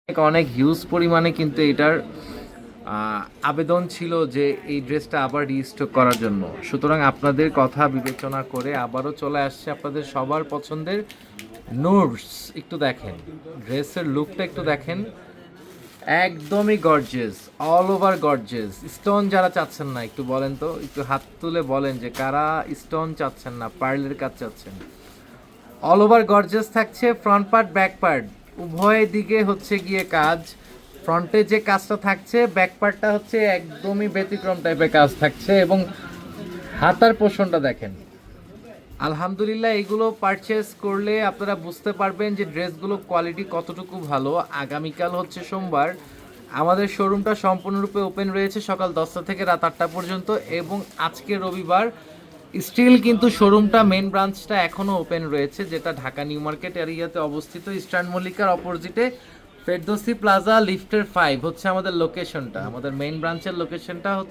অনেক হিউজ পরিমাণে কিন্তু এটার আবেদন ছিল যে এই ড্রেসটা আবার রিস্টক করার জন্য। সুতরাং আপনাদের কথা বিবেচনা করে আবারও চলে আসছে আপনাদের সবার পছন্দের নুরস। একটু দেখেন ড্রেসের লুকটা, একটু দেখেন, একদমই gorgeous, all over gorgeous. Stone যারা চাচ্ছেন না, একটু বলেন তো, একটু হাত তুলে বলেন যে কারা স্টোন চাচ্ছেন না, পার্লের কাজ চাচ্ছেন। অল ওভার গর্জিয়াস থাকছে, ফ্রন্ট পার্ট ব্যাক পার্ট উভয় দিকে হচ্ছে গিয়ে কাজ। ফ্রন্টে যে কাজটা থাকছে, ব্যাক পার্টটা হচ্ছে একদমই ব্যতিক্রম টাইপের কাজ থাকছে। এবং হাতার পোষণটা দেখেন, আলহামদুলিল্লাহ এগুলো পারচেস করলে আপনারা বুঝতে পারবেন যে ড্রেসগুলো কোয়ালিটি কতটুকু ভালো। আগামীকাল হচ্ছে সোমবার, আমাদের শোরুমটা সম্পূর্ণরূপে ওপেন রয়েছে সকাল 10টা থেকে রাত 8টা পর্যন্ত। এবং আজকে রবিবার স্টিল কিন্তু শোরুমটা মেন ব্রাঞ্চটা এখনও ওপেন রয়েছে, যেটা ঢাকা নিউ মার্কেট এরিয়াতে অবস্থিত, ইস্টার্ন মল্লিকার অপোজিটে ফেরদৌসি প্লাজা লিফটের 5 হচ্ছে আমাদের লোকেশনটা। আমাদের মেইন ব্রাঞ্চের লোকেশনটা হচ্ছে